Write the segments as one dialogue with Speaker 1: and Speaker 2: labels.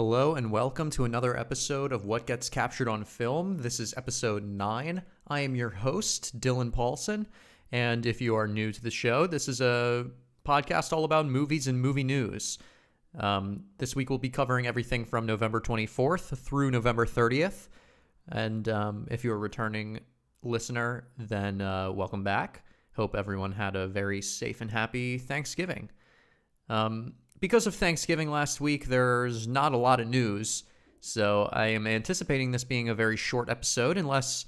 Speaker 1: Hello and welcome to another episode of What Gets Captured on Film. This is episode 9. I am your host, Dylan Paulson, and if you are new to the show, this is a podcast all about movies and movie news. This week we'll be covering everything from November 24th through November 30th, and if you're a returning listener, then welcome back. Hope everyone had a very safe and happy Thanksgiving. Because of Thanksgiving last week, there's not a lot of news, so I am anticipating this being a very short episode unless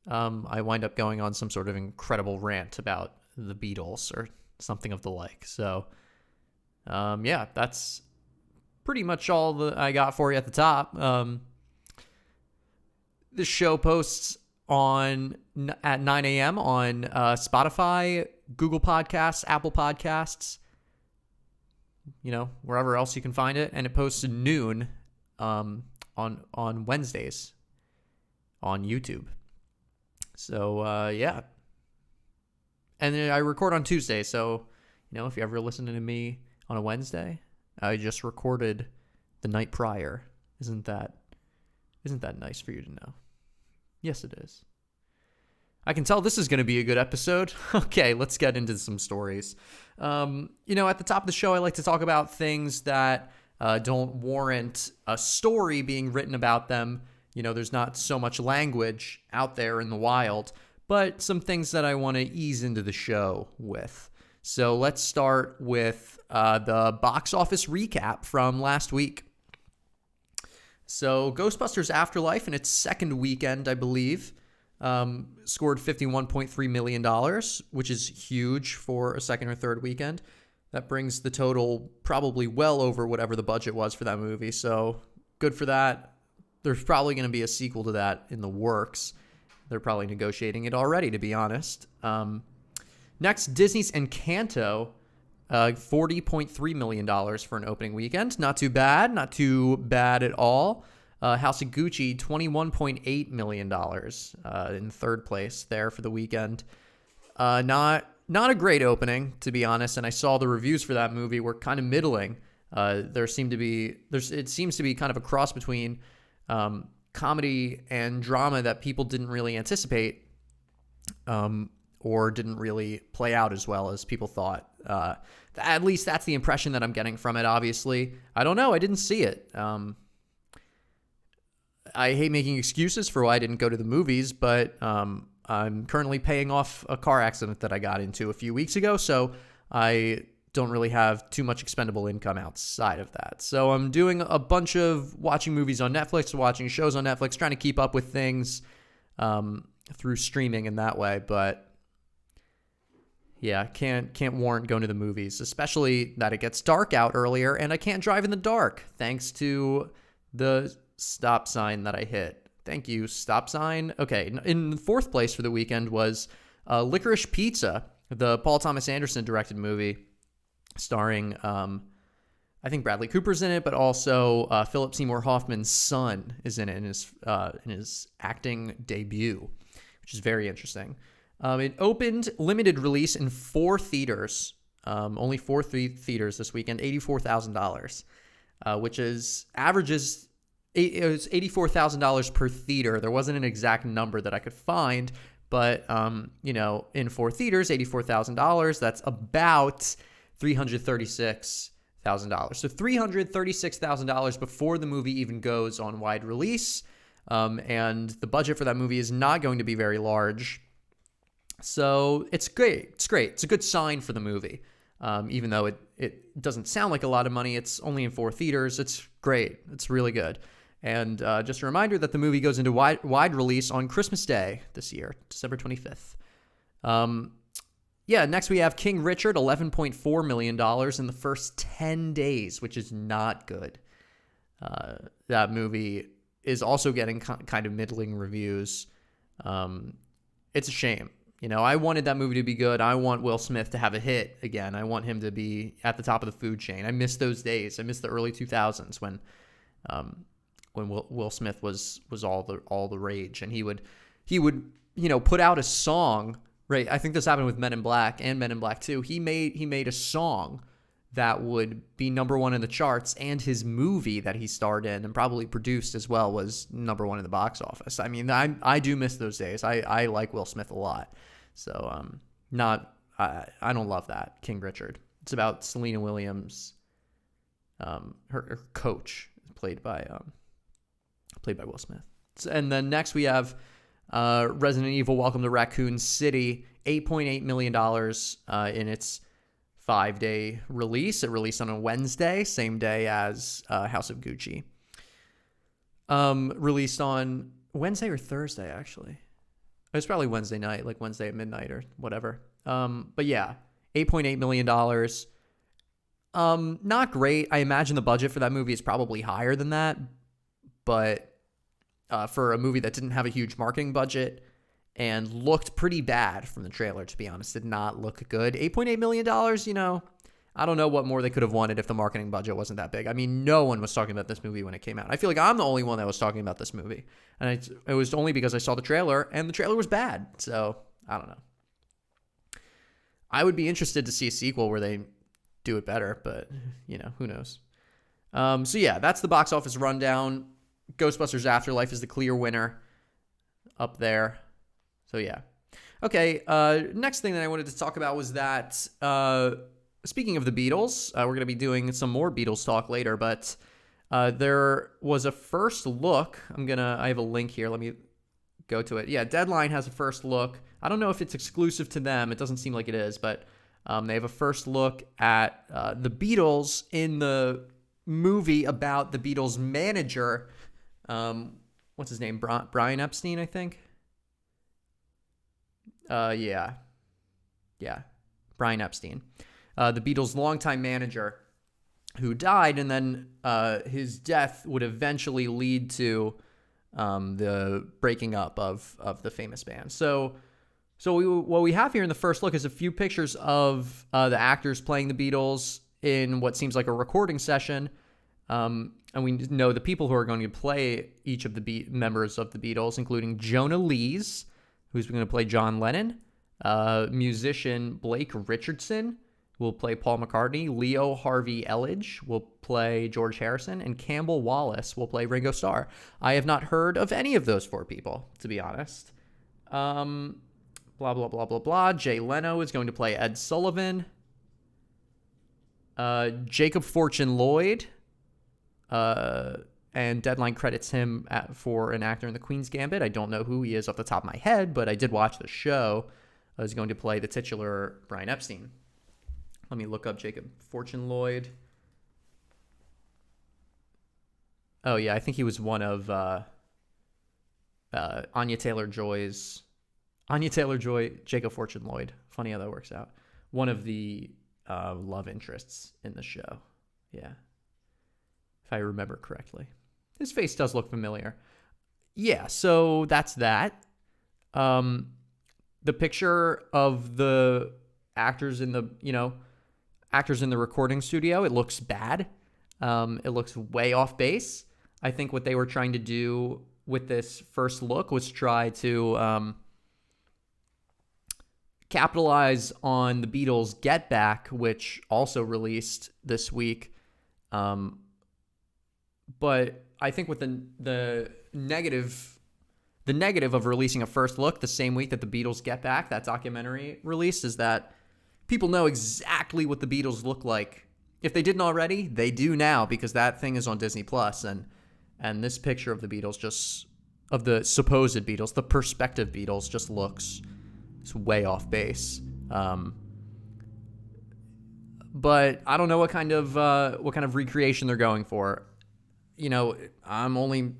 Speaker 1: I wind up going on some sort of incredible rant about the Beatles or something of the like. So, that's pretty much all that I got for you at the top. This show posts at 9 a.m. on Spotify, Google Podcasts, Apple Podcasts, wherever else you can find it, and it posts at noon on Wednesdays on YouTube. So and then I record on Tuesday. So if you ever listen to me on a Wednesday, I just recorded the night prior. Isn't that nice for you to know? Yes, it is. I can tell this is going to be a good episode. Okay, let's get into some stories. At the top of the show, I like to talk about things that don't warrant a story being written about them. There's not so much language out there in the wild, but some things that I want to ease into the show with. So let's start with the box office recap from last week. So Ghostbusters Afterlife in its second weekend, I believe, scored $51.3 million, which is huge for a second or third weekend. That brings the total probably well over whatever the budget was for that movie. So good for that. There's probably going to be a sequel to that in the works. They're probably negotiating it already, to be honest. Next, Disney's Encanto, $40.3 million for an opening weekend. Not too bad at all. House of Gucci, $21.8 million in third place there for the weekend. Not a great opening, to be honest, and I saw the reviews for that movie were kind of middling. It seems to be kind of a cross between comedy and drama that people didn't really anticipate or didn't really play out as well as people thought. At least that's the impression that I'm getting from it, obviously. I don't know. I didn't see it. I hate making excuses for why I didn't go to the movies, but I'm currently paying off a car accident that I got into a few weeks ago, so I don't really have too much expendable income outside of that. So I'm doing a bunch of watching movies on Netflix, watching shows on Netflix, trying to keep up with things through streaming in that way, but yeah, can't warrant going to the movies, especially that it gets dark out earlier, and I can't drive in the dark thanks to the stop sign that I hit. Thank you, stop sign. Okay, in fourth place for the weekend was Licorice Pizza, the Paul Thomas Anderson directed movie starring, I think Bradley Cooper's in it, but also Philip Seymour Hoffman's son is in it in his acting debut, which is very interesting. It opened limited release in 4 theaters, only 4 theaters this weekend, $84,000, which is averages. It was $84,000 per theater. There wasn't an exact number that I could find, but in 4 theaters, $84,000. That's about $336,000. So $336,000 before the movie even goes on wide release, and the budget for that movie is not going to be very large. So it's great. It's great. It's a good sign for the movie. Even though it doesn't sound like a lot of money, it's only in 4 theaters. It's great. It's really good. And just a reminder that the movie goes into wide release on Christmas Day this year, December 25th. Next we have King Richard, $11.4 million in the first 10 days, which is not good. That movie is also getting kind of middling reviews. It's a shame. I wanted that movie to be good. I want Will Smith to have a hit again. I want him to be at the top of the food chain. I miss those days. I miss the early 2000s when Will Smith was all the rage, and he would put out a song. Right, I think this happened with Men in Black and Men in Black 2. He made a song that would be number one in the charts, and his movie that he starred in and probably produced as well was number one in the box office. I mean, I do miss those days. I like Will Smith a lot. So I don't love that, King Richard. It's about Selena Williams, her coach, played by Will Smith. And then next we have Resident Evil: Welcome to Raccoon City, $8.8 million in its 5-day release. It released on a Wednesday, same day as House of Gucci. Released on Wednesday or Thursday, actually. It was probably Wednesday night, like Wednesday at midnight or whatever. But yeah, $8.8 million. Not great. I imagine the budget for that movie is probably higher than that. But for a movie that didn't have a huge marketing budget and looked pretty bad from the trailer, to be honest, did not look good. $8.8 million, I don't know what more they could have wanted if the marketing budget wasn't that big. I mean, no one was talking about this movie when it came out. I feel like I'm the only one that was talking about this movie. And it was only because I saw the trailer, and the trailer was bad. So, I don't know. I would be interested to see a sequel where they do it better, but, who knows. So, yeah, that's the box office rundown. Ghostbusters Afterlife is the clear winner up there. So, yeah. Okay, next thing that I wanted to talk about was that, speaking of the Beatles, we're going to be doing some more Beatles talk later, but there was a first look. I have a link here. Let me go to it. Yeah, Deadline has a first look. I don't know if it's exclusive to them. It doesn't seem like it is, but they have a first look at the Beatles in the movie about the Beatles manager. What's his name? Brian Epstein, I think. Yeah. Brian Epstein. The Beatles' longtime manager who died, and then his death would eventually lead to the breaking up of the famous band. So what we have here in the first look is a few pictures of the actors playing the Beatles in what seems like a recording session. And we know the people who are going to play each of the members of the Beatles, including Jonah Lees, who's going to play John Lennon, musician Blake Richardson will play Paul McCartney, Leo Harvey Elledge will play George Harrison, and Campbell Wallace will play Ringo Starr. I have not heard of any of those four people, to be honest. Blah, blah, blah, blah, blah. Jay Leno is going to play Ed Sullivan. Jacob Fortune Lloyd, and Deadline credits him for an actor in The Queen's Gambit. I don't know who he is off the top of my head, but I did watch the show. Is going to play the titular Brian Epstein. Let me look up Jacob Fortune Lloyd. Oh, yeah, I think he was one of Anya Taylor-Joy, Jacob Fortune Lloyd. Funny how that works out. One of the love interests in the show. Yeah. If I remember correctly. His face does look familiar. Yeah, so that's that. The picture of the actors in the recording studio, it looks bad. It looks way off base. I think what they were trying to do with this first look was try to capitalize on the Beatles' Get Back, which also released this week. But I think with the negative of releasing a first look the same week that the Beatles' Get Back, that documentary, released, is that people know exactly what the Beatles look like. If they didn't already, they do now, because that thing is on Disney Plus, and this picture of the Beatles, of the supposed Beatles, the prospective Beatles, just looks way off base. But I don't know what kind of recreation they're going for. I'm only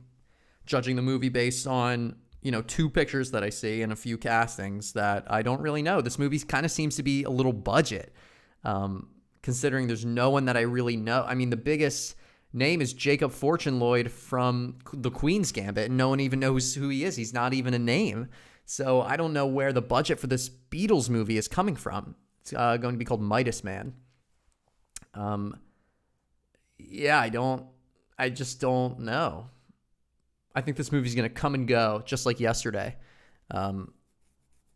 Speaker 1: judging the movie based on, two pictures that I see and a few castings that I don't really know. This movie kind of seems to be a little budget, considering there's no one that I really know. I mean, the biggest name is Jacob Fortune Lloyd from The Queen's Gambit, and no one even knows who he is. He's not even a name. So I don't know where the budget for this Beatles movie is coming from. It's going to be called Midas Man. I just don't know. I think this movie's going to come and go just like yesterday.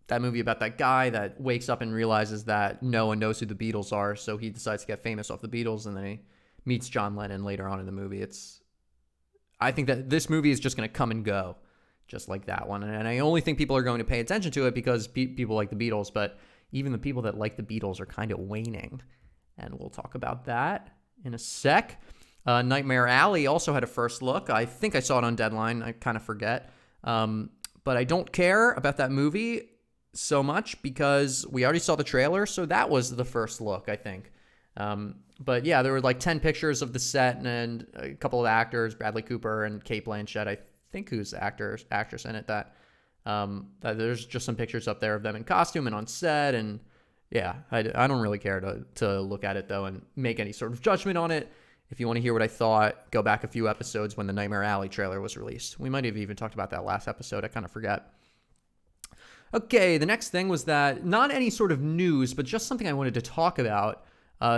Speaker 1: that movie about that guy that wakes up and realizes that no one knows who the Beatles are, so he decides to get famous off the Beatles, and then he meets John Lennon later on in the movie. I think that this movie is just going to come and go, just like that one. And I only think people are going to pay attention to it because people like the Beatles, but even the people that like the Beatles are kind of waning. And we'll talk about that in a sec. Nightmare Alley also had a first look. I think I saw it on Deadline. I kind of forget. But I don't care about that movie so much because we already saw the trailer. So that was the first look, I think. But yeah, there were like 10 pictures of the set and a couple of actors, Bradley Cooper and Cate Blanchett, I think, who's the actress in it, that there's just some pictures up there of them in costume and on set. And yeah, I don't really care to look at it, though, and make any sort of judgment on it. If you want to hear what I thought, go back a few episodes when the Nightmare Alley trailer was released. We might have even talked about that last episode. I kind of forget. Okay, the next thing was that not any sort of news, but just something I wanted to talk about.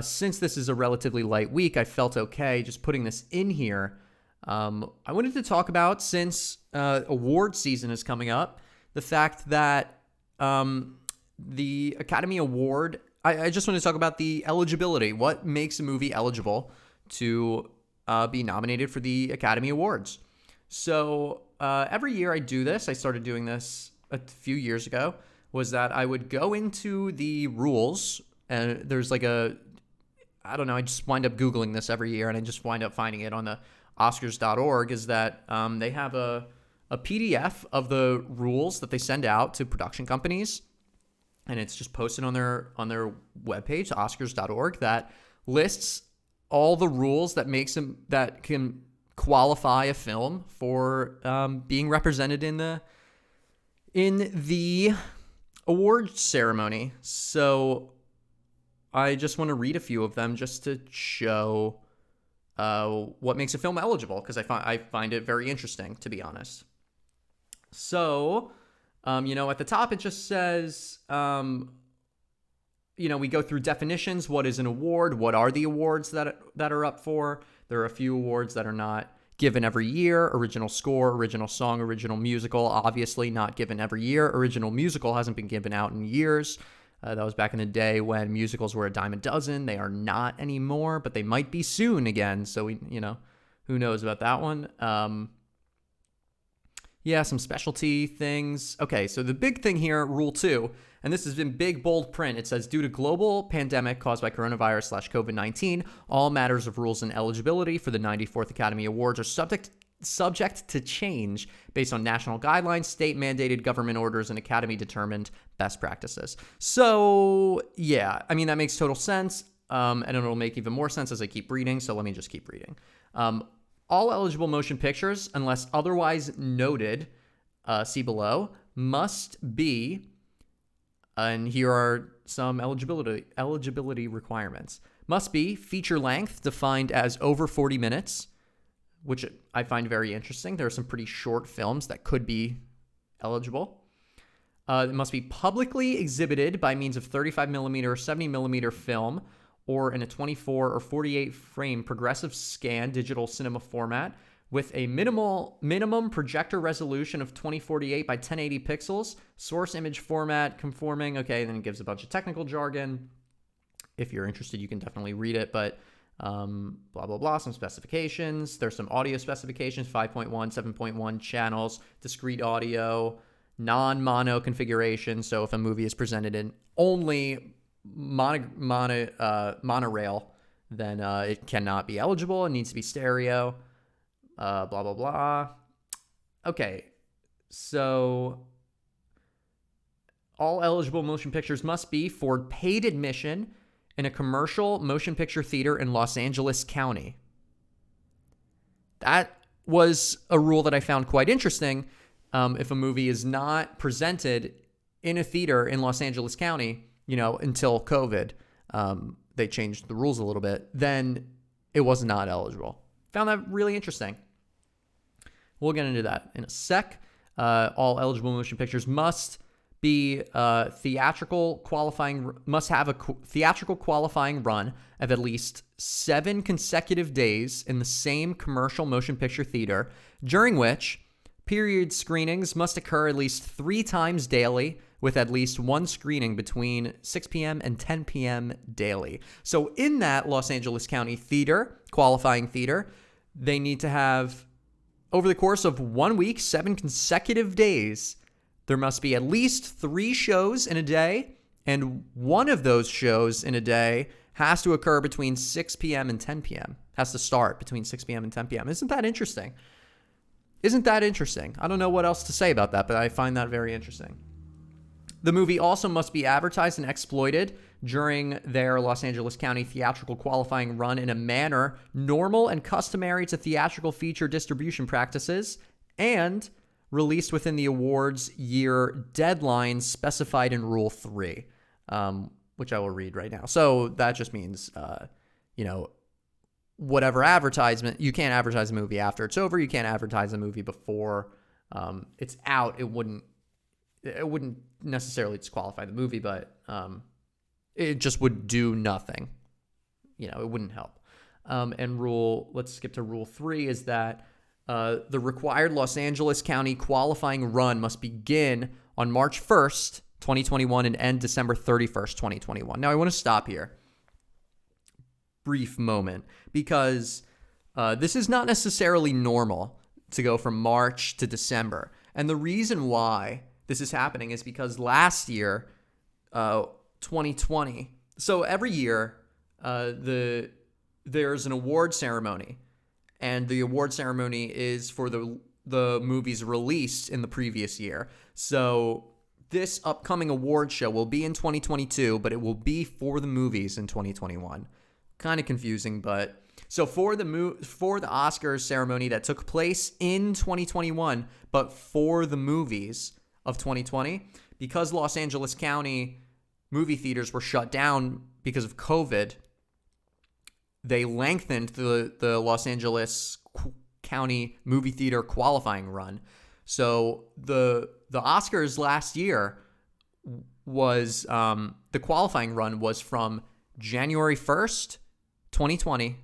Speaker 1: Since this is a relatively light week, I felt okay just putting this in here. I wanted to talk about, since award season is coming up, the fact that the Academy Award, I just want to talk about the eligibility. What makes a movie eligible to be nominated for the Academy Awards? So every year I do this. I started doing this a few years ago, was that I would go into the rules, and there's like I don't know, I just wind up Googling this every year, and I just wind up finding it on the Oscars.org, is that they have a PDF of the rules that they send out to production companies, and it's just posted on their webpage, Oscars.org, that lists all the rules that can qualify a film for being represented in the awards ceremony. So I just want to read a few of them just to show what makes a film eligible, because I find it very interesting, to be honest. So, at the top it just says, we go through definitions. What is an award? What are the awards that are up for? There are a few awards that are not given every year. Original score, original song, original musical, obviously not given every year. Original musical hasn't been given out in years. That was back in the day when musicals were a dime a dozen. They are not anymore, but they might be soon again. So who knows about that one? Some specialty things. Okay, so the big thing here, Rule 2, and this is in big, bold print. It says, due to global pandemic caused by coronavirus/COVID-19, all matters of rules and eligibility for the 94th Academy Awards are subject to change based on national guidelines, state-mandated government orders, and Academy-determined best practices. So, yeah, I mean, that makes total sense, and it'll make even more sense as I keep reading, so let me just keep reading. All eligible motion pictures, unless otherwise noted, see below, must be, and here are some eligibility requirements, must be feature length defined as over 40 minutes, which I find very interesting. There are some pretty short films that could be eligible. It must be publicly exhibited by means of 35 millimeter or 70 millimeter film, or in a 24 or 48 frame progressive scan digital cinema format with a minimum projector resolution of 2048 by 1080 pixels, source image format conforming. Okay, then it gives a bunch of technical jargon. If you're interested, you can definitely read it, but blah, blah, blah, some specifications. There's some audio specifications, 5.1, 7.1 channels, discrete audio, non-mono configuration. So if a movie is presented in only monorail, then it cannot be eligible. It needs to be stereo, blah, blah, blah. Okay, so all eligible motion pictures must be for paid admission in a commercial motion picture theater in Los Angeles County. That was a rule that I found quite interesting. If a movie is not presented in a theater in Los Angeles County, until COVID, they changed the rules a little bit, then it was not eligible. Found that really interesting. We'll get into that in a sec. All eligible motion pictures must be have a theatrical qualifying run of at least 7 consecutive days in the same commercial motion picture theater, during which period screenings must occur at least 3 times daily with at least one screening between 6 p.m. and 10 p.m. daily. So in that Los Angeles County theater, qualifying theater, they need to have, over the course of 1 week, 7 consecutive days, there must be at least 3 shows in a day, and one of those shows in a day has to occur between 6 p.m. and 10 p.m. Has to start between 6 p.m. and 10 p.m. Isn't that interesting? I don't know what else to say about that, but I find that very interesting. The movie also must be advertised and exploited during their Los Angeles County theatrical qualifying run in a manner normal and customary to theatrical feature distribution practices, and released within the awards year deadlines specified in Rule 3, which I will read right now. So that just means, whatever advertisement, you can't advertise a movie after it's over. You can't advertise a movie before it's out. It wouldn't necessarily disqualify the movie, but it just would do nothing. It wouldn't help. Let's skip to Rule 3, is that the required Los Angeles County qualifying run must begin on March 1st, 2021 and end December 31st, 2021. Now, I want to stop here. Brief moment, because this is not necessarily normal to go from March to December. And the reason why this is happening is because last year, 2020, so every year there's an award ceremony, and the award ceremony is for the movies released in the previous year. So this upcoming award show will be in 2022, but it will be for the movies in 2021. Kind of confusing, but so for the Oscars ceremony that took place in 2021, but for the movies of 2020, because Los Angeles County movie theaters were shut down because of COVID, they lengthened the Los Angeles County movie theater qualifying run. So the Oscars last year was the qualifying run was from January 1st, 2020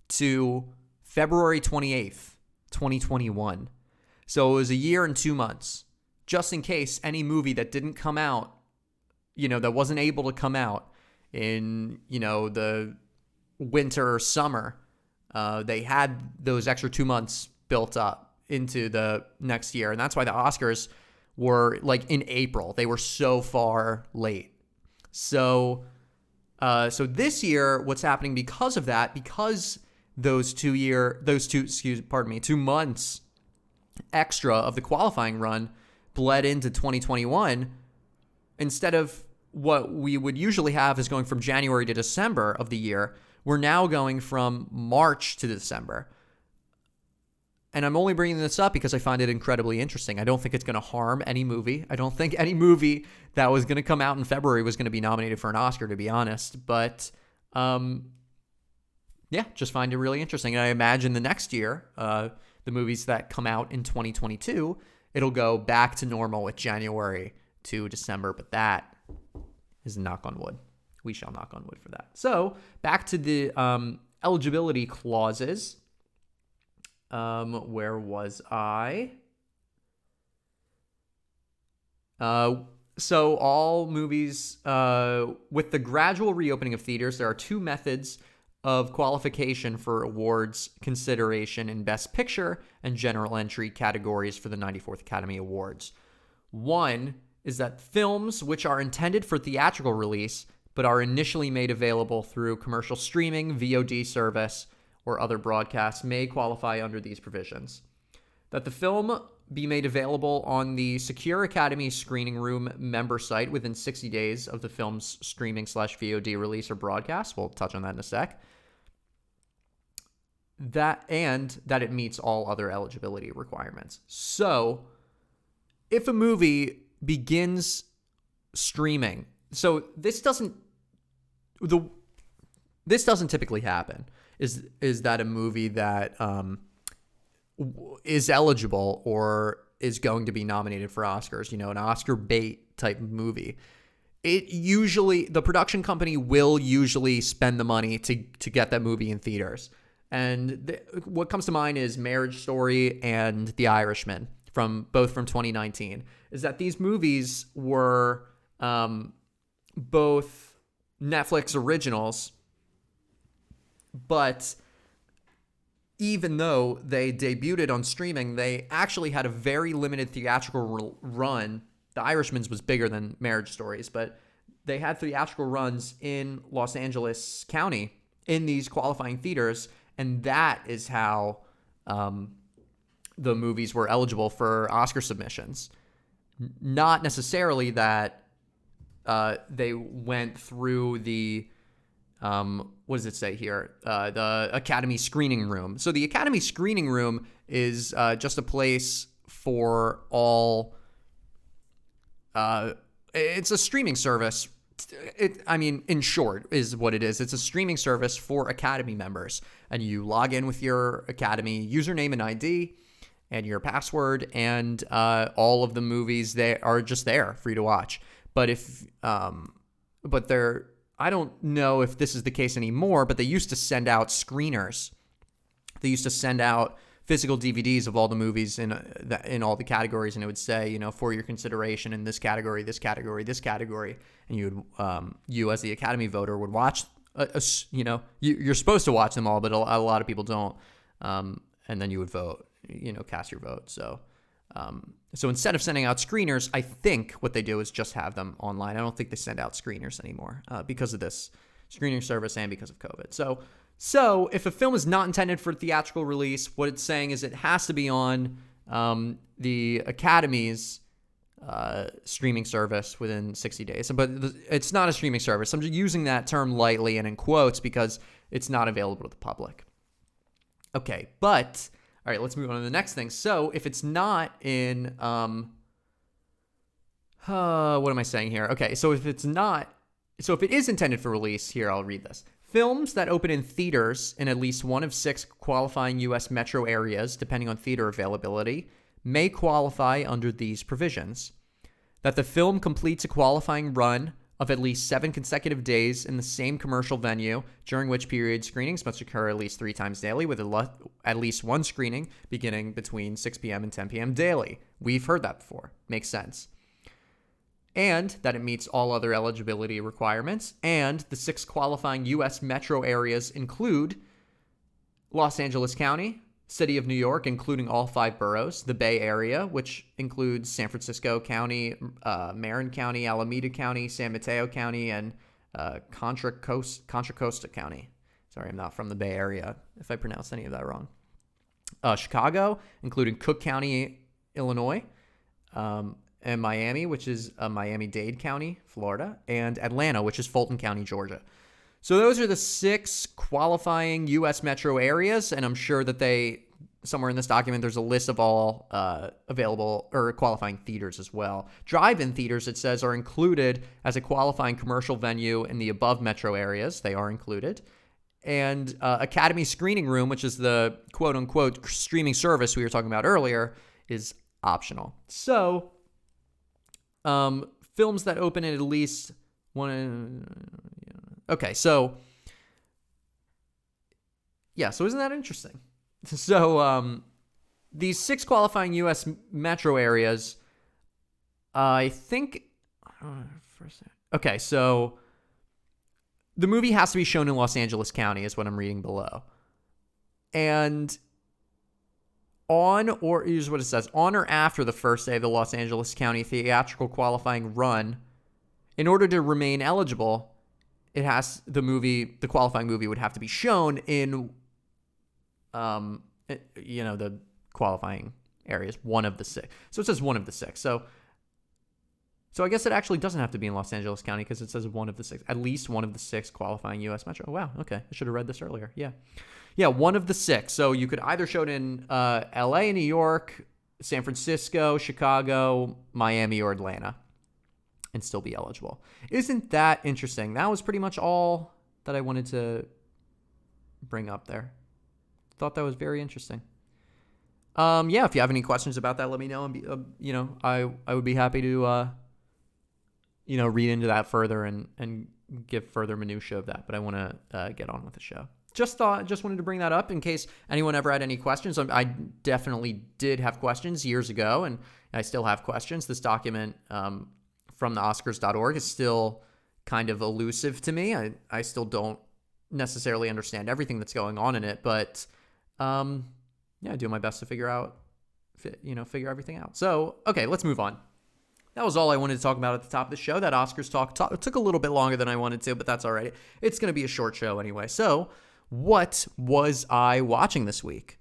Speaker 1: to February 28th, 2021. So it was a year and 2 months, just in case any movie that didn't come out, that wasn't able to come out in, the winter or summer, they had those extra 2 months built up into the next year. And that's why the Oscars were like in April. They were so far late. So this year, what's happening because of that, because those 2 months extra of the qualifying run bled into 2021, instead of what we would usually have is going from January to December of the year, we're now going from March to December. And I'm only bringing this up because I find it incredibly interesting. I don't think it's going to harm any movie. I don't think any movie that was going to come out in February was going to be nominated for an Oscar, to be honest. But, just find it really interesting. And I imagine the next year, the movies that come out in 2022, it'll go back to normal with January to December. But that is a knock on wood. We shall knock on wood for that. So back to the eligibility clauses. Where was I? So all movies, with the gradual reopening of theaters, there are 2 methods of qualification for awards consideration in Best Picture and General Entry categories for the 94th Academy Awards. One is that films which are intended for theatrical release but are initially made available through commercial streaming, VOD service, or other broadcasts may qualify under these provisions. That the film be made available on the Secure Academy Screening Room member site within 60 days of the film's streaming/VOD release or broadcast. We'll touch on that in a sec. That it meets all other eligibility requirements. So if a movie begins streaming, so this doesn't typically happen. Is that a movie that is eligible or is going to be nominated for Oscars, an Oscar bait type movie? The production company will usually spend the money to get that movie in theaters. And what comes to mind is Marriage Story and The Irishman from 2019 is that these movies were both Netflix originals, but even though they debuted on streaming, they actually had a very limited theatrical run. The Irishman's was bigger than Marriage Stories, but they had theatrical runs in Los Angeles County in these qualifying theaters, and that is how the movies were eligible for Oscar submissions. Not necessarily that they went through the what does it say here? The Academy Screening Room. So the Academy Screening Room is just a place for all. It's a streaming service. In short, is what it is. It's a streaming service for Academy members, and you log in with your Academy username and ID and your password, and all of the movies they are just there for you to watch. But I don't know if this is the case anymore, but they used to send out screeners. They used to send out physical DVDs of all the movies in all the categories, and it would say, for your consideration in this category, this category, this category, and you as the Academy voter would watch. You're supposed to watch them all, but a lot of people don't, and then you would vote. Cast your vote. So instead of sending out screeners, I think what they do is just have them online. I don't think they send out screeners anymore because of this screening service and because of COVID. So if a film is not intended for theatrical release, what it's saying is it has to be on the Academy's streaming service within 60 days. But it's not a streaming service. I'm just using that term lightly and in quotes because it's not available to the public. Okay, but all right, let's move on to the next thing. So if it's not in, what am I saying here? Okay, so if it is intended for release, here, I'll read this. Films that open in theaters in at least one of 6 qualifying U.S. metro areas, depending on theater availability, may qualify under these provisions. That the film completes a qualifying run of at least 7 consecutive days in the same commercial venue, during which period screenings must occur at least 3 times daily, with at least one screening beginning between 6 p.m. and 10 p.m. daily. We've heard that before. Makes sense. And that it meets all other eligibility requirements, and the 6 qualifying U.S. metro areas include Los Angeles County, City of New York, including all 5 boroughs, the Bay Area, which includes San Francisco County, Marin County, Alameda County, San Mateo County, and Contra Costa County. Sorry, I'm not from the Bay Area if I pronounced any of that wrong. Chicago, including Cook County, Illinois, and Miami, which is Miami-Dade County, Florida, and Atlanta, which is Fulton County, Georgia. So those are the 6 qualifying U.S. metro areas, and I'm sure that somewhere in this document, there's a list of all available or qualifying theaters as well. Drive-in theaters, it says, are included as a qualifying commercial venue in the above metro areas. They are included. And Academy Screening Room, which is the quote-unquote streaming service we were talking about earlier, is optional. So films that open at least one... Okay, so isn't that interesting? So these 6 qualifying U.S. metro areas, I think... Okay, so the movie has to be shown in Los Angeles County is what I'm reading below. And here's what it says, on or after the first day of the Los Angeles County theatrical qualifying run, in order to remain eligible, the qualifying movie would have to be shown in, the qualifying areas, one of the 6. So it says one of the 6. So I guess it actually doesn't have to be in Los Angeles County because it says one of the 6, at least one of the 6 qualifying U.S. metro. Oh, wow. Okay. I should have read this earlier. Yeah, one of the 6. So you could either show it in L.A., New York, San Francisco, Chicago, Miami, or Atlanta, and still be eligible. Isn't that interesting? That was pretty much all that I wanted to bring up there. Thought that was very interesting. If you have any questions about that, let me know. And I would be happy to read into that further and give further minutia of that. But I want to get on with the show. just wanted to bring that up in case anyone ever had any questions. I definitely did have questions years ago, and I still have questions. This document from the Oscars.org is still kind of elusive to me. I still don't necessarily understand everything that's going on in it, but I do my best to figure everything out. So, okay, let's move on. That was all I wanted to talk about at the top of the show. That Oscars talk took a little bit longer than I wanted to, but that's all right. It's going to be a short show anyway. So, what was I watching this week?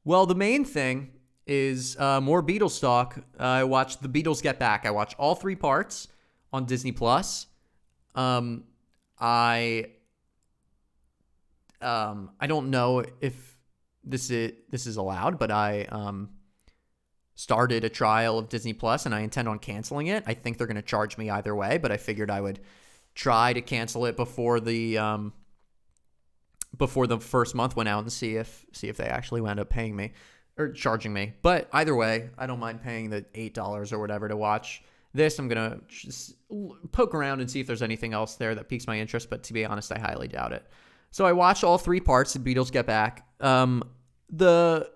Speaker 1: Well, the main thing is more Beatles talk. I watched The Beatles Get Back. I watched all 3 parts on Disney+. I don't know if this is allowed, but I started a trial of Disney Plus, and I intend on canceling it. I think they're going to charge me either way, but I figured I would try to cancel it before the first month went out and see if they actually wound up paying me or charging me. But either way, I don't mind paying the $8 or whatever to watch this. I'm going to just poke around and see if there's anything else there that piques my interest, but to be honest, I highly doubt it. So I watched all 3 parts of Beatles Get Back. The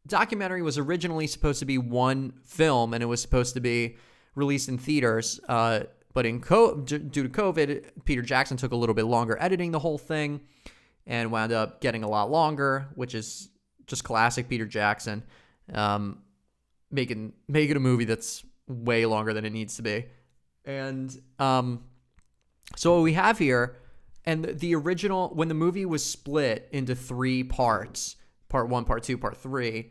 Speaker 1: documentary was originally supposed to be one film, and it was supposed to be released in theaters. But due to COVID, Peter Jackson took a little bit longer editing the whole thing and wound up getting a lot longer, which is just classic Peter Jackson, making a movie that's way longer than it needs to be. And so what we have here, and the original, when the movie was split into 3 parts, part 1, part 2, part 3,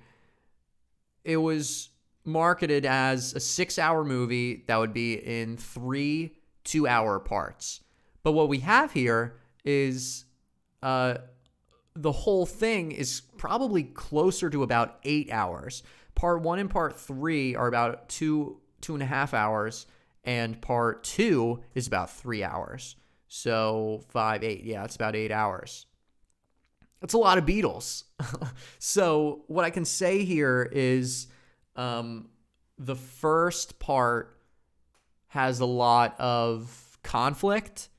Speaker 1: it was marketed as a 6-hour movie that would be in 3 2-hour parts. But what we have here is the whole thing is probably closer to about 8 hours. Part 1 and part 3 are about 2.5 hours, and part 2 is about 3 hours. So 5, 8, yeah, it's about 8 hours. That's a lot of Beatles. So what I can say here is the first part has a lot of conflict.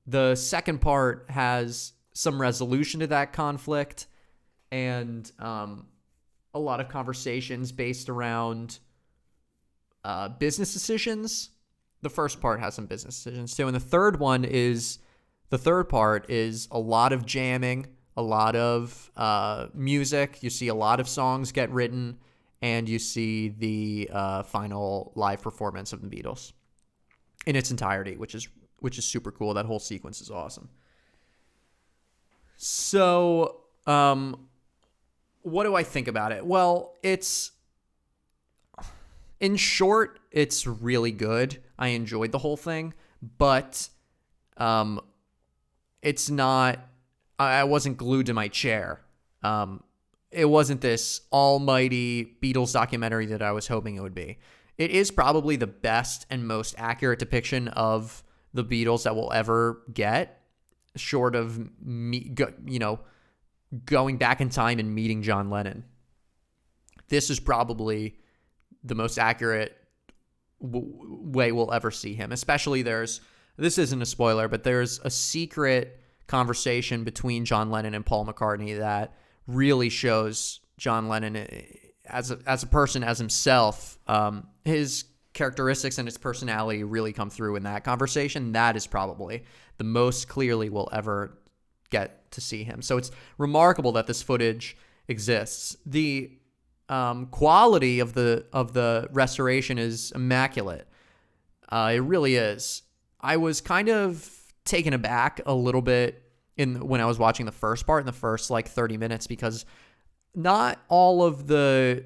Speaker 1: The second part has some resolution to that conflict, and a lot of conversations based around business decisions. The first part has some business decisions too, and the third part is a lot of jamming, a lot of music. You see a lot of songs get written, and you see the final live performance of the Beatles in its entirety, which is super cool. That whole sequence is awesome. So, what do I think about it? Well, in short, it's really good. I enjoyed the whole thing, but it's not. I wasn't glued to my chair. It wasn't this almighty Beatles documentary that I was hoping it would be. It is probably the best and most accurate depiction of the Beatles that we'll ever get, short of going back in time and meeting John Lennon. This is probably the most accurate way we'll ever see him. Especially this isn't a spoiler, but there's a secret conversation between John Lennon and Paul McCartney that really shows John Lennon as a person, as himself. His characteristics and his personality really come through in that conversation. That is probably the most clearly we'll ever get to see him. So it's remarkable that this footage exists. The quality of the restoration is immaculate. It really is. I was kind of taken aback a little bit when I was watching the first part, in the first 30 minutes, because not all of the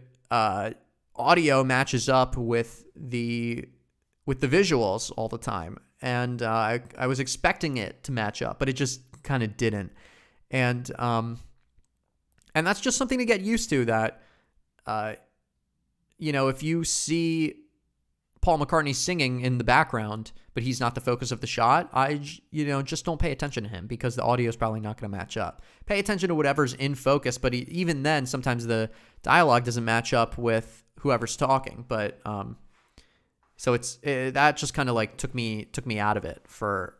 Speaker 1: audio matches up with the visuals all the time, and I was expecting it to match up, but it just kind of didn't, and that's just something to get used to. That if you see Paul McCartney singing in the background, but he's not the focus of the shot, just don't pay attention to him, because the audio is probably not going to match up. Pay attention to whatever's in focus, but even then, sometimes the dialogue doesn't match up with whoever's talking. But so that just kind of took me out of it for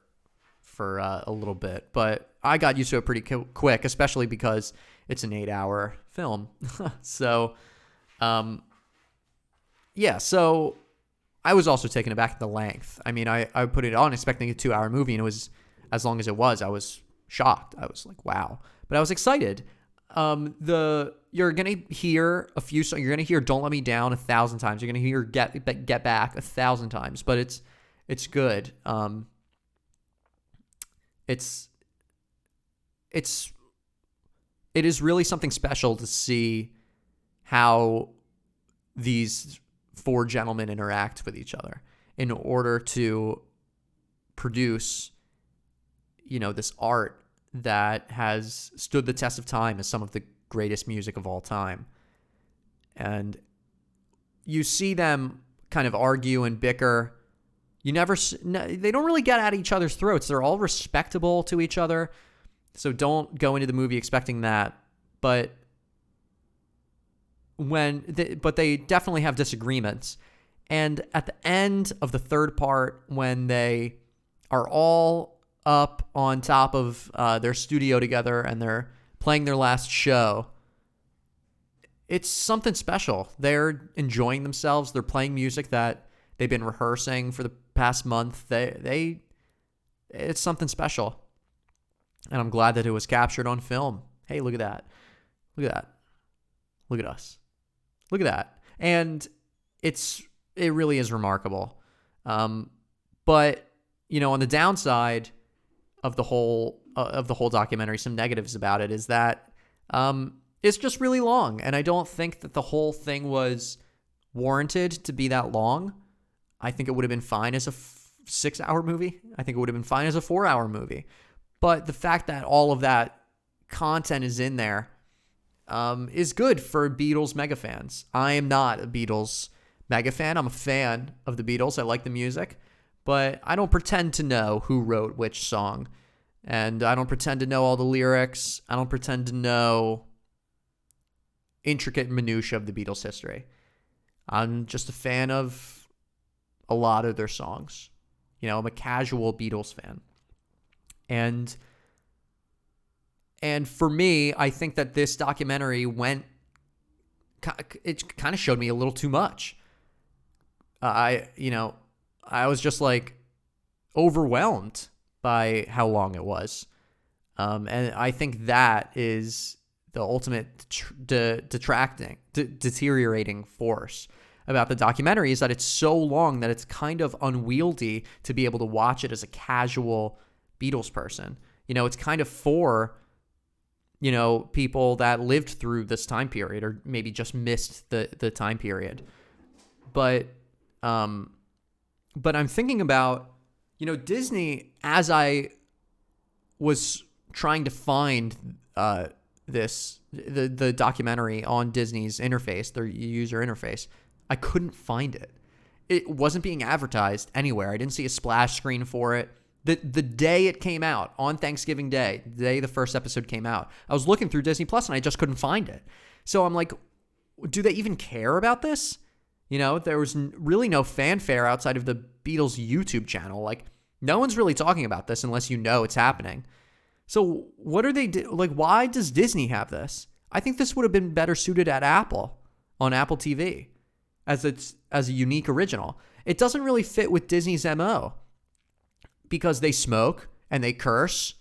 Speaker 1: for a little bit, but I got used to it pretty quick, especially because it's an 8-hour film. So, yeah, so I was also taken aback at the length. I mean, I put it on expecting a 2-hour movie, and it was as long as it was. I was shocked. I was like, wow. But I was excited. You're gonna hear a few songs. You're gonna hear "Don't Let Me Down" 1,000 times. You're gonna hear "Get Back" 1,000 times. But it's good. It is really something special to see how these four gentlemen interact with each other in order to produce, this art that has stood the test of time as some of the greatest music of all time. And you see them kind of argue and bicker. They don't really get at each other's throats. They're all respectable to each other. So don't go into the movie expecting that. But they definitely have disagreements. And at the end of the third part, when they are all up on top of their studio together and they're playing their last show, it's something special. They're enjoying themselves. They're playing music that they've been rehearsing for the past month. It's something special. And I'm glad that it was captured on film. Hey, look at that. Look at that. Look at us. Look at that. And it really is remarkable. But, on the downside of the whole documentary, some negatives about it is that it's just really long. And I don't think that the whole thing was warranted to be that long. I think it would have been fine as a 6-hour movie. I think it would have been fine as a 4-hour movie. But the fact that all of that content is in there is good for Beatles mega fans. I am not a Beatles mega fan. I'm a fan of the Beatles. I like the music. But I don't pretend to know who wrote which song. And I don't pretend to know all the lyrics. I don't pretend to know intricate minutiae of the Beatles' history. I'm just a fan of a lot of their songs. I'm a casual Beatles fan. And for me, I think that this documentary it kind of showed me a little too much. I was just like overwhelmed by how long it was. And I think that is the ultimate deteriorating force about the documentary, is that it's so long that it's kind of unwieldy to be able to watch it as a casual Beatles person. It's kind of for, people that lived through this time period or maybe just missed the time period. But I'm thinking about, Disney, as I was trying to find the documentary on Disney's interface, their user interface, I couldn't find it. It wasn't being advertised anywhere. I didn't see a splash screen for it. The day it came out, on Thanksgiving Day, the day the first episode came out, I was looking through Disney Plus and I just couldn't find it. So I'm like, do they even care about this? There was really no fanfare outside of the Beatles YouTube channel. Like, no one's really talking about this unless it's happening. So what are they like? Why does Disney have this? I think this would have been better suited at Apple, on Apple TV, as a unique original. It doesn't really fit with Disney's MO, because they smoke and they curse.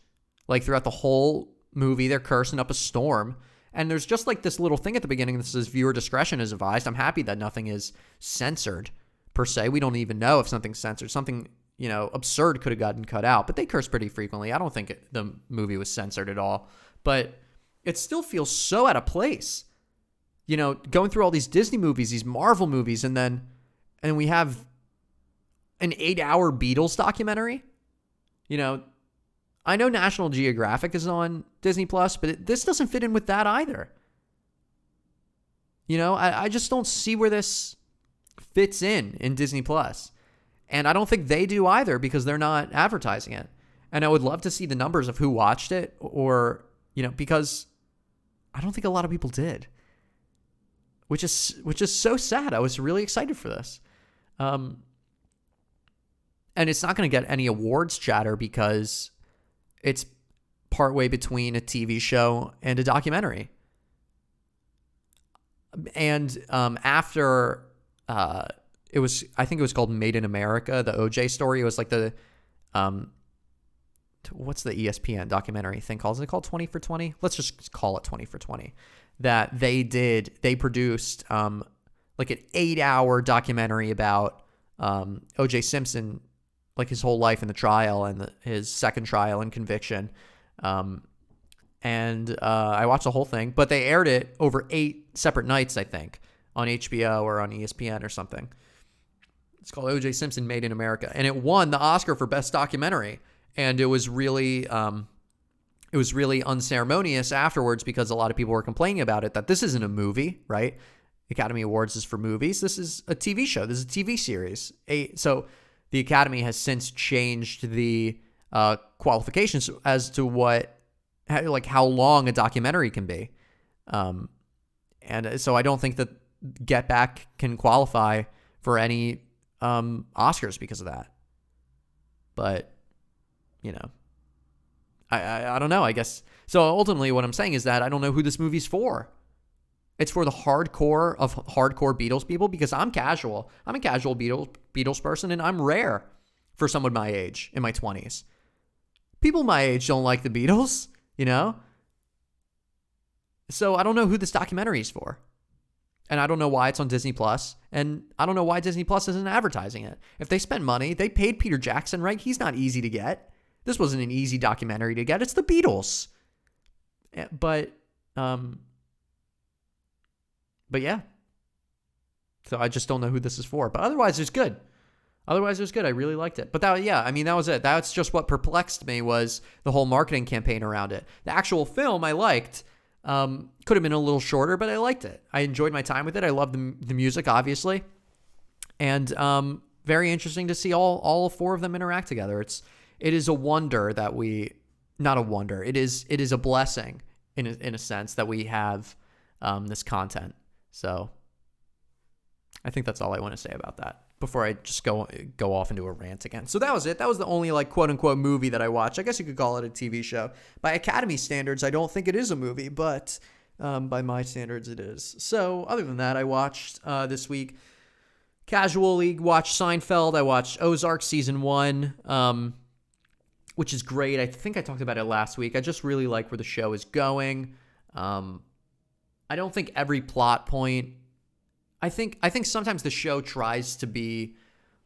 Speaker 1: Like, throughout the whole movie, they're cursing up a storm. And there's just like this little thing at the beginning that says viewer discretion is advised. I'm happy that nothing is censored per se. We don't even know if something's censored. Something, absurd could have gotten cut out, but they curse pretty frequently. I don't think the movie was censored at all, but it still feels so out of place. Going through all these Disney movies, these Marvel movies, and we have an 8-hour Beatles documentary. I know National Geographic is on Disney Plus, but this doesn't fit in with that either. I just don't see where this fits in Disney Plus. And I don't think they do either, because they're not advertising it. And I would love to see the numbers of who watched it, or, because I don't think a lot of people did, which is so sad. I was really excited for this. And it's not going to get any awards chatter because it's partway between a TV show and a documentary. And after I think it was called Made in America, the OJ story. It was like the what's the ESPN documentary thing called? Is it called 20 for 20? Let's just call it 20 for 20. That they produced like an 8-hour documentary about OJ Simpson, like his whole life in the trial and his second trial and conviction. And I watched the whole thing, but they aired it over 8 separate nights, I think, on HBO or on ESPN or something. It's called OJ Simpson Made in America, and it won the Oscar for Best Documentary. And it was really unceremonious afterwards because a lot of people were complaining about it, that this isn't a movie, right? Academy Awards is for movies. This is a TV show. This is a TV series. So the Academy has since changed the qualifications as to how long a documentary can be. And so I don't think that Get Back can qualify for any Oscars because of that. But, I don't know, I guess. So ultimately what I'm saying is that I don't know who this movie's for. It's for the hardcore of hardcore Beatles people, because I'm casual. I'm a casual Beatles person, and I'm rare for someone my age, in my 20s. People my age don't like the Beatles, So I don't know who this documentary is for. And I don't know why it's on Disney Plus, and I don't know why Disney Plus isn't advertising it. If they spend money, they paid Peter Jackson, right? He's not easy to get. This wasn't an easy documentary to get. It's the Beatles. But yeah. So I just don't know who this is for. But otherwise, it's good. I really liked it. But that was it. That's just what perplexed me, was the whole marketing campaign around it. The actual film I liked. Could have been a little shorter, but I liked it. I enjoyed my time with it. I loved the music, obviously. And very interesting to see all 4 of them interact together. It is a wonder that not a wonder. It is a blessing in a sense that we have this content. So I think that's all I want to say about that before I just go off into a rant again. So that was it. That was the only quote unquote movie that I watched. I guess you could call it a TV show. By Academy standards, I don't think it is a movie, but by my standards, it is. So other than that, I watched this week, casually watched Seinfeld. I watched Ozark season 1, which is great. I think I talked about it last week. I just really like where the show is going. I don't think every plot point. I think sometimes the show tries to be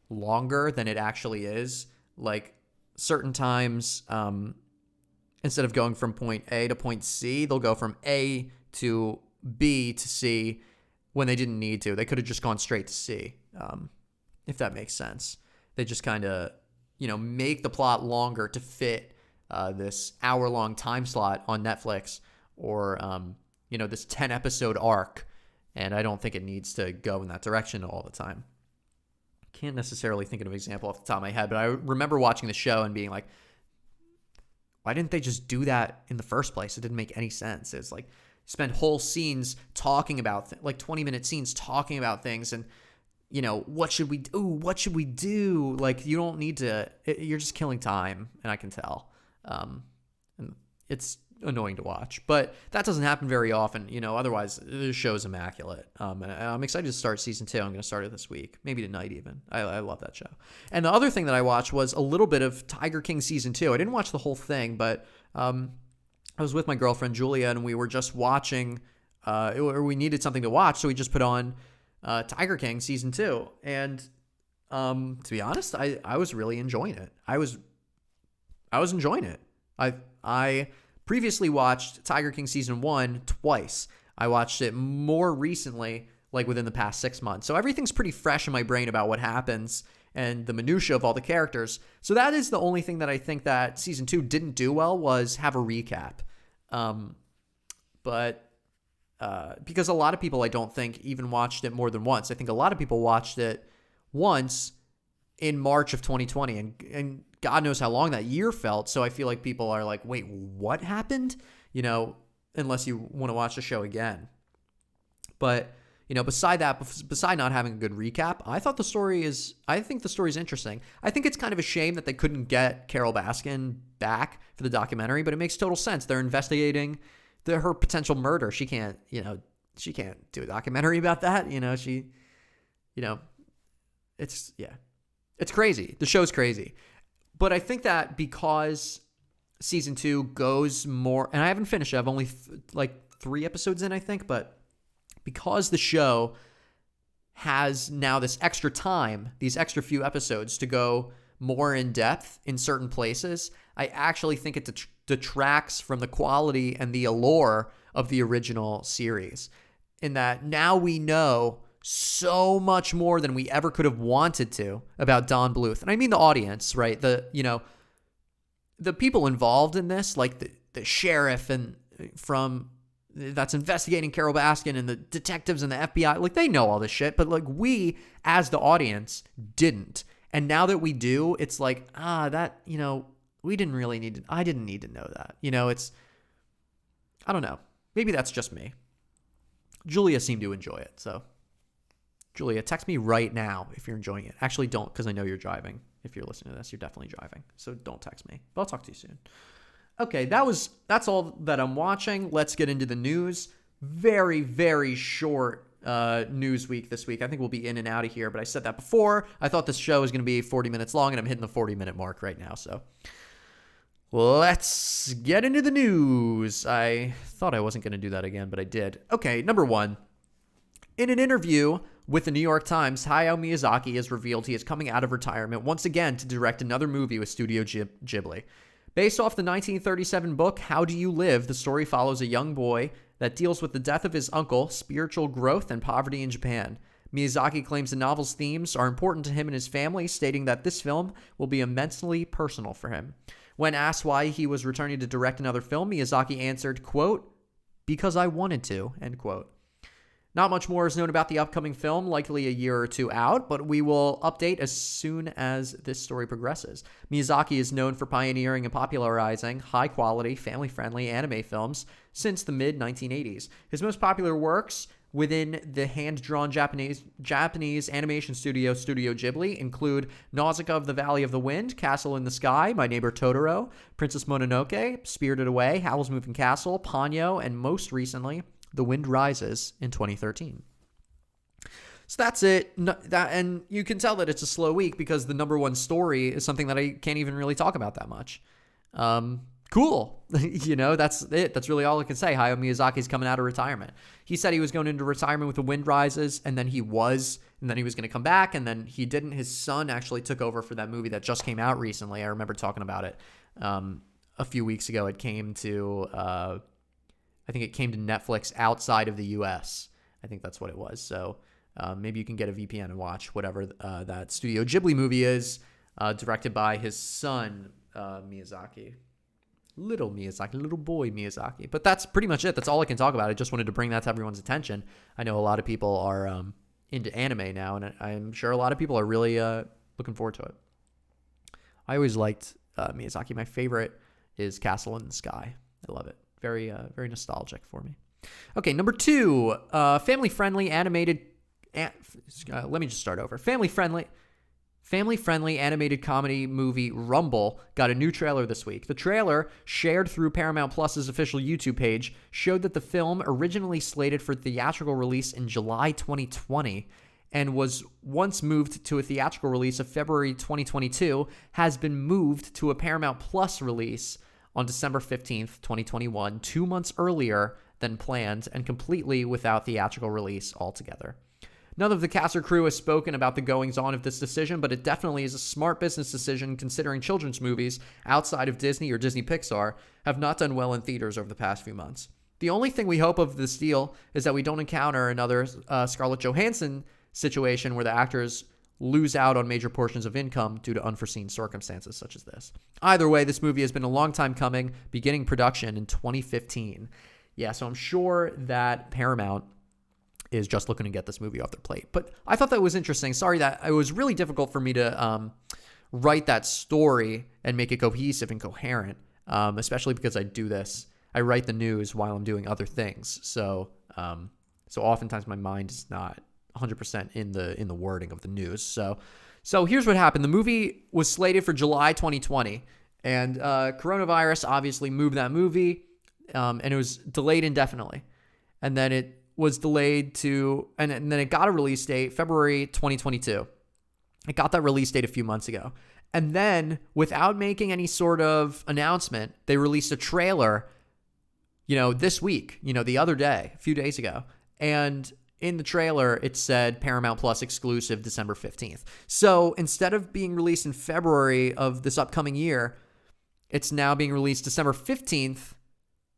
Speaker 1: longer than it actually is. Like certain times, instead of going from point A to point C, they'll go from A to B to C when they didn't need to. They could have just gone straight to C, if that makes sense. They just kind of, make the plot longer to fit this hour-long time slot on Netflix, or, this 10-episode arc. And I don't think it needs to go in that direction all the time. Can't necessarily think of an example off the top of my head, but I remember watching the show and being like, why didn't they just do that in the first place? It didn't make any sense. It's like spend whole scenes talking about 20-minute scenes talking about things, and what should we do? What should we do? Like, you don't need to. You're just killing time, and I can tell. And it's annoying to watch, but that doesn't happen very often. Otherwise the show's immaculate. And I'm excited to start season 2. I'm going to start it this week, maybe tonight even. I love that show. And the other thing that I watched was a little bit of Tiger King season 2. I didn't watch the whole thing, but I was with my girlfriend Julia, and we were just watching, or we needed something to watch, so we just put on Tiger King season 2. And to be honest, I was really enjoying it. I was enjoying it. I previously watched Tiger King season 1 twice. I watched it more recently, within the past 6 months. So everything's pretty fresh in my brain about what happens and the minutia of all the characters. So that is the only thing that I think that season 2 didn't do well, was have a recap. But because a lot of people, I don't think, even watched it more than once. I think a lot of people watched it once in March of 2020, and God knows how long that year felt. So I feel like people are like, wait, what happened? Unless you want to watch the show again. But, beside not having a good recap, I think the story is interesting. I think it's kind of a shame that they couldn't get Carol Baskin back for the documentary, but it makes total sense. They're investigating her potential murder. She can't do a documentary about that. It's crazy. The show's crazy. But I think that because season 2 goes more, and I haven't finished it. I've only 3 episodes in, I think, but because the show has now this extra time, these extra few episodes to go more in depth in certain places, I actually think it detracts from the quality and the allure of the original series, in that now we know so much more than we ever could have wanted to about Don Bluth. And I mean the audience, right? The people involved in this, like the sheriff and that's investigating Carol Baskin, and the detectives and the FBI, like, they know all this shit, but like, we as the audience didn't. And now that we do, it's like, we didn't really need to, I didn't need to know that. I don't know. Maybe that's just me. Julia seemed to enjoy it. So Julia, text me right now if you're enjoying it. Actually, don't, because I know you're driving. If you're listening to this, you're definitely driving. So don't text me. But I'll talk to you soon. Okay, that's all that I'm watching. Let's get into the news. Very, very short news week this week. I think we'll be in and out of here, but I said that before. I thought this show was going to be 40 minutes long, and I'm hitting the 40-minute mark right now. So let's get into the news. I thought I wasn't going to do that again, but I did. Okay, number 1. In an interview with the New York Times, Hayao Miyazaki has revealed he is coming out of retirement once again to direct another movie with Studio Ghibli. Based off the 1937 book, How Do You Live?, the story follows a young boy that deals with the death of his uncle, spiritual growth, and poverty in Japan. Miyazaki claims the novel's themes are important to him and his family, stating that this film will be immensely personal for him. When asked why he was returning to direct another film, Miyazaki answered, quote, "Because I wanted to," end quote. Not much more is known about the upcoming film, likely a year or two out, but we will update as soon as this story progresses. Miyazaki is known for pioneering and popularizing high-quality, family-friendly anime films since the mid-1980s. His most popular works within the hand-drawn Japanese animation studio Ghibli include Nausicaa of the Valley of the Wind, Castle in the Sky, My Neighbor Totoro, Princess Mononoke, Spirited Away, Howl's Moving Castle, Ponyo, and most recently, The Wind Rises in 2013. So that's it. And you can tell that it's a slow week because the number 1 story is something that I can't even really talk about that much. Cool. That's it. That's really all I can say. Hayao Miyazaki's coming out of retirement. He said he was going into retirement with The Wind Rises, and then he was going to come back, and then he didn't. His son actually took over for that movie that just came out recently. I remember talking about it a few weeks ago. It came to... I think it came to Netflix outside of the U.S. I think that's what it was. So maybe you can get a VPN and watch whatever that Studio Ghibli movie is, directed by his son, Miyazaki. Little boy Miyazaki. But that's pretty much it. That's all I can talk about. I just wanted to bring that to everyone's attention. I know a lot of people are into anime now, and I'm sure a lot of people are really looking forward to it. I always liked Miyazaki. My favorite is Castle in the Sky. I love it. Very, very nostalgic for me. Okay, number 2, family-friendly animated. Let me just start over. Family-friendly animated comedy movie Rumble got a new trailer this week. The trailer, shared through Paramount Plus's official YouTube page, showed that the film, originally slated for theatrical release in July 2020 and was once moved to a theatrical release of February 2022, has been moved to a Paramount Plus release on December 15th, 2021, 2 months earlier than planned and completely without theatrical release altogether. None of the cast or crew has spoken about the goings-on of this decision, but it definitely is a smart business decision considering children's movies outside of Disney or Disney Pixar have not done well in theaters over the past few months. The only thing we hope of this deal is that we don't encounter another Scarlett Johansson situation where the actors lose out on major portions of income due to unforeseen circumstances such as this. Either way, this movie has been a long time coming, beginning production in 2015. Yeah, so I'm sure that Paramount is just looking to get this movie off their plate. But I thought that was interesting. Sorry that it was really difficult for me to write that story and make it cohesive and coherent, especially because I do this. I write the news while I'm doing other things. So So oftentimes my mind is not 100% in the wording of the news. So here's what happened. The movie was slated for July 2020, and coronavirus obviously moved that movie, and it was delayed indefinitely. And then it was delayed and then it got a release date, February 2022. It got that release date a few months ago. And then, without making any sort of announcement, they released a trailer, this week, the other day, a few days ago. And in the trailer, it said Paramount Plus exclusive December 15th. So instead of being released in February of this upcoming year, it's now being released December 15th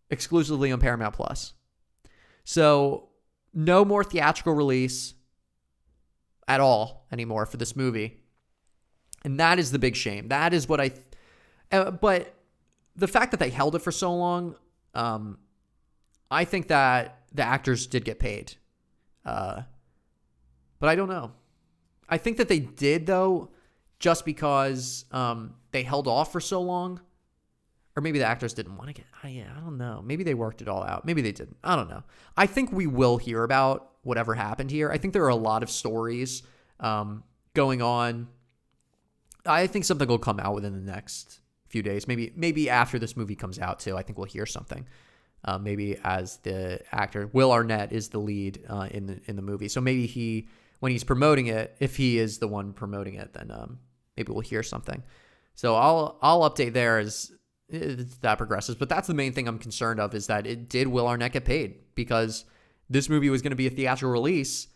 Speaker 1: exclusively on Paramount Plus. So no more theatrical release at all anymore for this movie. And that is the big shame. That is what but the fact that they held it for so long, I think that the actors did get paid. But I don't know. I think that they did, though, just because they held off for so long. Or maybe the actors didn't want to get... I don't know. Maybe they worked it all out. Maybe they didn't. I don't know. I think we will hear about whatever happened here. I think there are a lot of stories going on. I think something will come out within the next few days. Maybe after this movie comes out, too. I think we'll hear something. Maybe as the actor. Will Arnett is the lead in the movie. So maybe when he's promoting it, if he is the one promoting it, then maybe we'll hear something. So I'll update there as that progresses. But that's the main thing I'm concerned of, is that did Will Arnett get paid? Because this movie was going to be a theatrical release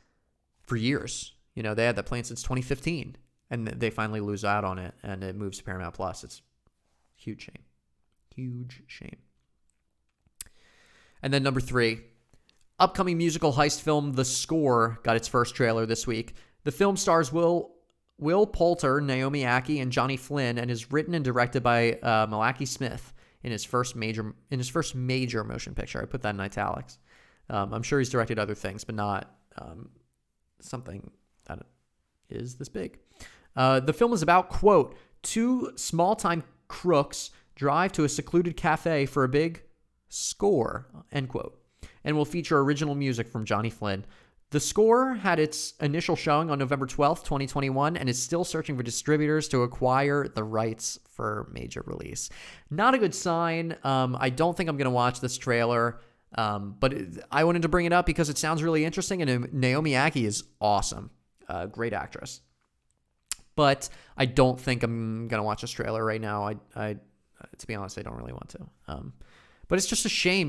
Speaker 1: for years. They had that plan since 2015, and they finally lose out on it, and it moves to Paramount Plus. It's a huge shame. Huge shame. And then number 3, upcoming musical heist film The Score got its first trailer this week. The film stars Will Poulter, Naomi Ackie, and Johnny Flynn, and is written and directed by Malachi Smith in his first major motion picture. I put that in italics. I'm sure he's directed other things, but not something that is this big. The film is about, quote, 2 small-time crooks drive to a secluded cafe for a big score, end quote, and will feature original music from Johnny Flynn. The Score had its initial showing on November 12th, 2021, and is still searching for distributors to acquire the rights for major release. Not a good sign. I don't think I'm going to watch this trailer, but I wanted to bring it up because it sounds really interesting, and Naomi Ackie is awesome. Great actress. But I don't think I'm going to watch this trailer right now. I to be honest, I don't really want to. But it's just a shame,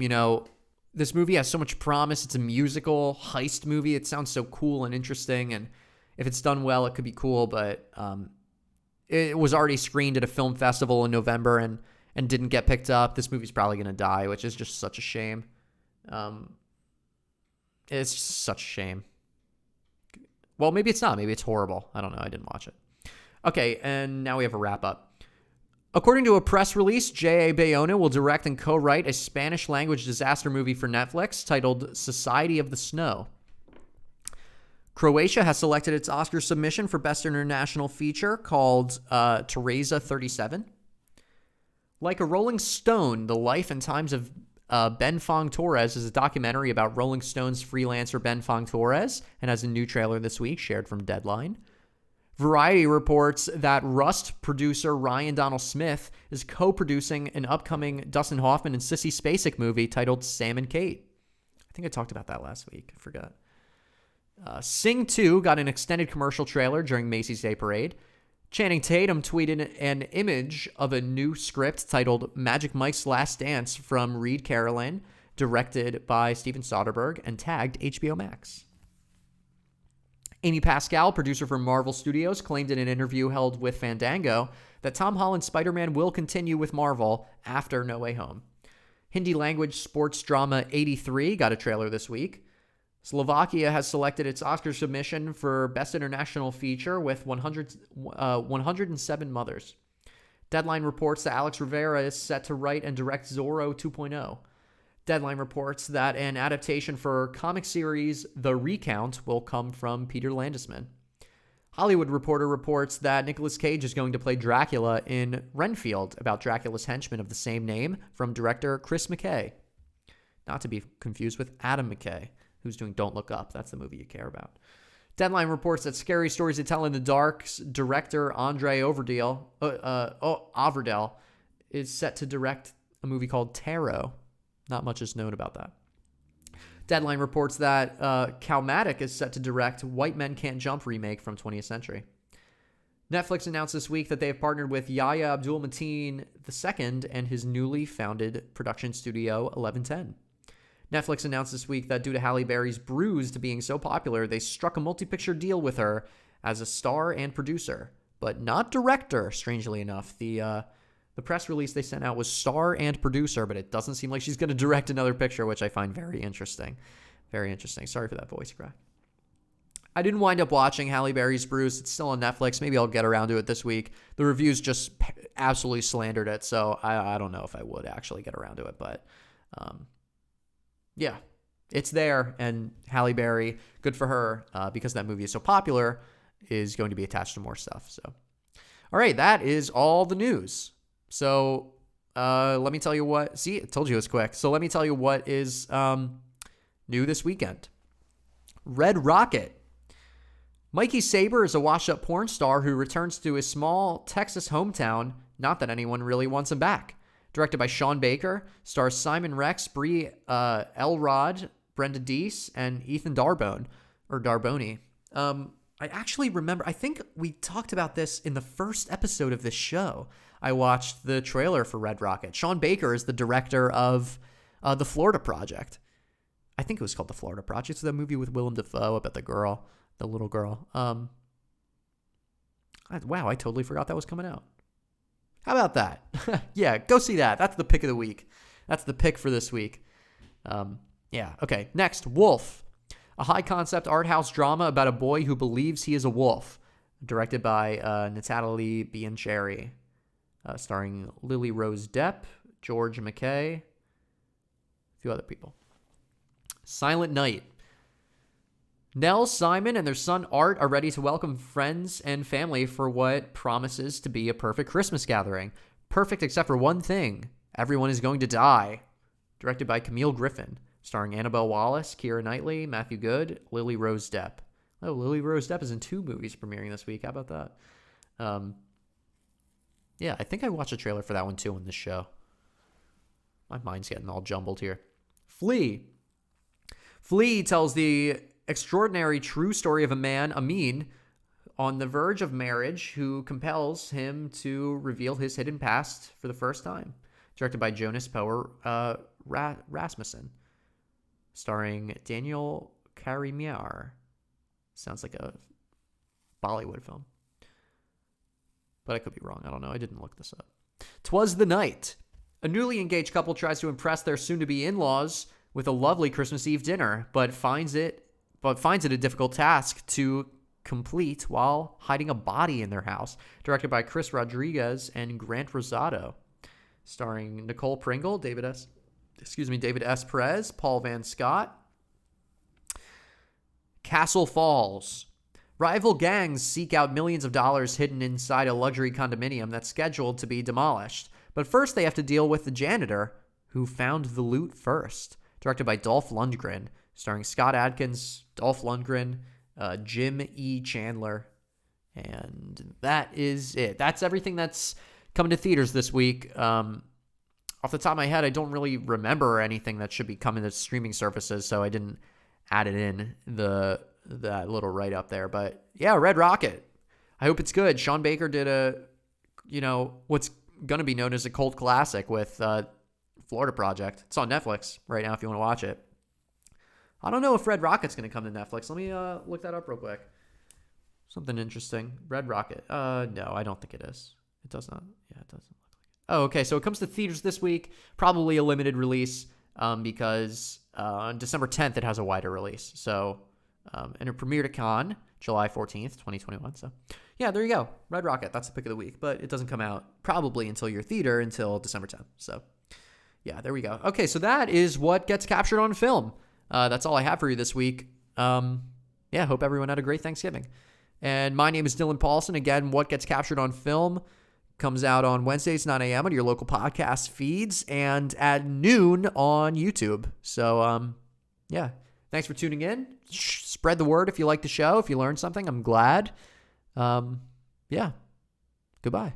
Speaker 1: this movie has so much promise. It's a musical heist movie. It sounds so cool and interesting, and if it's done well, it could be cool, but it was already screened at a film festival in November and didn't get picked up. This movie's probably going to die, which is just such a shame. It's just such a shame. Well, maybe it's not. Maybe it's horrible. I don't know. I didn't watch it. Okay, and now we have a wrap-up. According to a press release, J.A. Bayona will direct and co-write a Spanish-language disaster movie for Netflix titled Society of the Snow. Croatia has selected its Oscar submission for Best International Feature called Teresa 37. Like a Rolling Stone, the life and times of Ben Fong Torres is a documentary about Rolling Stone's freelancer Ben Fong Torres and has a new trailer this week shared from Deadline. Variety reports that Rust producer Ryan Donald Smith is co-producing an upcoming Dustin Hoffman and Sissy Spacek movie titled Sam and Kate. I think I talked about that last week. I forgot. Sing 2 got an extended commercial trailer during Macy's Day Parade. Channing Tatum tweeted an image of a new script titled Magic Mike's Last Dance from Reed Carolyn, directed by Steven Soderbergh, and tagged HBO Max. Amy Pascal, producer for Marvel Studios, claimed in an interview held with Fandango that Tom Holland's Spider-Man will continue with Marvel after No Way Home. Hindi language sports drama 83 got a trailer this week. Slovakia has selected its Oscar submission for Best International Feature with 107 Mothers. Deadline reports that Alex Rivera is set to write and direct Zorro 2.0. Deadline reports that an adaptation for comic series The Recount will come from Peter Landesman. Hollywood Reporter reports that Nicolas Cage is going to play Dracula in Renfield, about Dracula's henchman of the same name, from director Chris McKay. Not to be confused with Adam McKay, who's doing Don't Look Up. That's the movie you care about. Deadline reports that Scary Stories to Tell in the Dark's director Andre Overdale is set to direct a movie called Tarot. Not much is known about that. Deadline reports that Calmatic is set to direct White Men Can't Jump remake from 20th Century. Netflix announced this week that they have partnered with Yahya Abdul-Mateen II and his newly founded production studio 1110. Netflix announced this week that due to Halle Berry's Bruised being so popular, they struck a multi-picture deal with her as a star and producer, but not director, strangely enough. The press release they sent out was star and producer, but it doesn't seem like she's going to direct another picture, which I find very interesting. Very interesting. Sorry for that voice crack. I didn't wind up watching Halle Berry's Bruised. It's still on Netflix. Maybe I'll get around to it this week. The reviews just absolutely slandered it, so I don't know if I would actually get around to it, but yeah, it's there, and Halle Berry, good for her, because that movie is so popular, is going to be attached to more stuff. So, all right, that is all the news. So let me tell you what. See, I told you it was quick. So let me tell you what is new this weekend. Red Rocket. Mikey Saber is a washed-up porn star who returns to his small Texas hometown. Not that anyone really wants him back. Directed by Sean Baker, stars Simon Rex, Brie Elrod, Brenda Deese, and Ethan Darbone. I actually remember, I think we talked about this in the first episode of this show. I watched the trailer for Red Rocket. Sean Baker is the director of The Florida Project. I think it was called The Florida Project. It's the movie with Willem Dafoe about the little girl. Wow, I totally forgot that was coming out. How about that? Yeah, go see that. That's the pick of the week. That's the pick for this week. Yeah, okay. Next, Wolf. A high-concept art house drama about a boy who believes he is a wolf. Directed by Natalie Biancheri. Starring Lily Rose Depp, George McKay, a few other people. Silent Night. Nell, Simon, and their son Art are ready to welcome friends and family for what promises to be a perfect Christmas gathering. Perfect except for one thing. Everyone is going to die. Directed by Camille Griffin. Starring Annabelle Wallis, Keira Knightley, Matthew Good, Lily Rose Depp. Oh, Lily Rose Depp is in 2 movies premiering this week. How about that? Yeah, I think I watched a trailer for that one too on this show. My mind's getting all jumbled here. Flea. Flea tells the extraordinary true story of a man, Amin, on the verge of marriage who compels him to reveal his hidden past for the first time. Directed by Jonas Power Rasmussen. Starring Daniel Karimiar. Sounds like a Bollywood film. But I could be wrong. I don't know. I didn't look this up. 'Twas the Night. A newly engaged couple tries to impress their soon-to-be in-laws with a lovely Christmas Eve dinner, but finds it a difficult task to complete while hiding a body in their house. Directed by Chris Rodriguez and Grant Rosado. Starring Nicole Pringle, David S. Perez, Paul Van Scott. Castle Falls. Rival gangs seek out millions of dollars hidden inside a luxury condominium that's scheduled to be demolished. But first they have to deal with the janitor who found the loot first. Directed by Dolph Lundgren. Starring Scott Adkins, Dolph Lundgren, Jim E. Chandler. And that is it. That's everything that's coming to theaters this week. Off the top of my head, I don't really remember anything that should be coming to streaming services, so I didn't add it in that little write-up there. But yeah, Red Rocket. I hope it's good. Sean Baker did what's going to be known as a cult classic with Florida Project. It's on Netflix right now if you want to watch it. I don't know if Red Rocket's going to come to Netflix. Let me look that up real quick. Something interesting. Red Rocket. No, I don't think it is. It does not. Yeah, it doesn't look like it. Oh, okay. So it comes to theaters this week. Probably a limited release because on December 10th it has a wider release. So, and it premiered at Cannes July 14th, 2021. So, yeah, there you go. Red Rocket. That's the pick of the week. But it doesn't come out probably until your theater until December 10th. So, yeah, there we go. Okay, so that is what gets captured on film. That's all I have for you this week. Yeah, hope everyone had a great Thanksgiving. And my name is Dylan Paulson. Again, What Gets Captured on Film comes out on Wednesdays, 9 a.m. on your local podcast feeds and at noon on YouTube. So, yeah, Thanks for tuning in. Spread the word if you like the show. If you learned something, I'm glad. Yeah. Goodbye.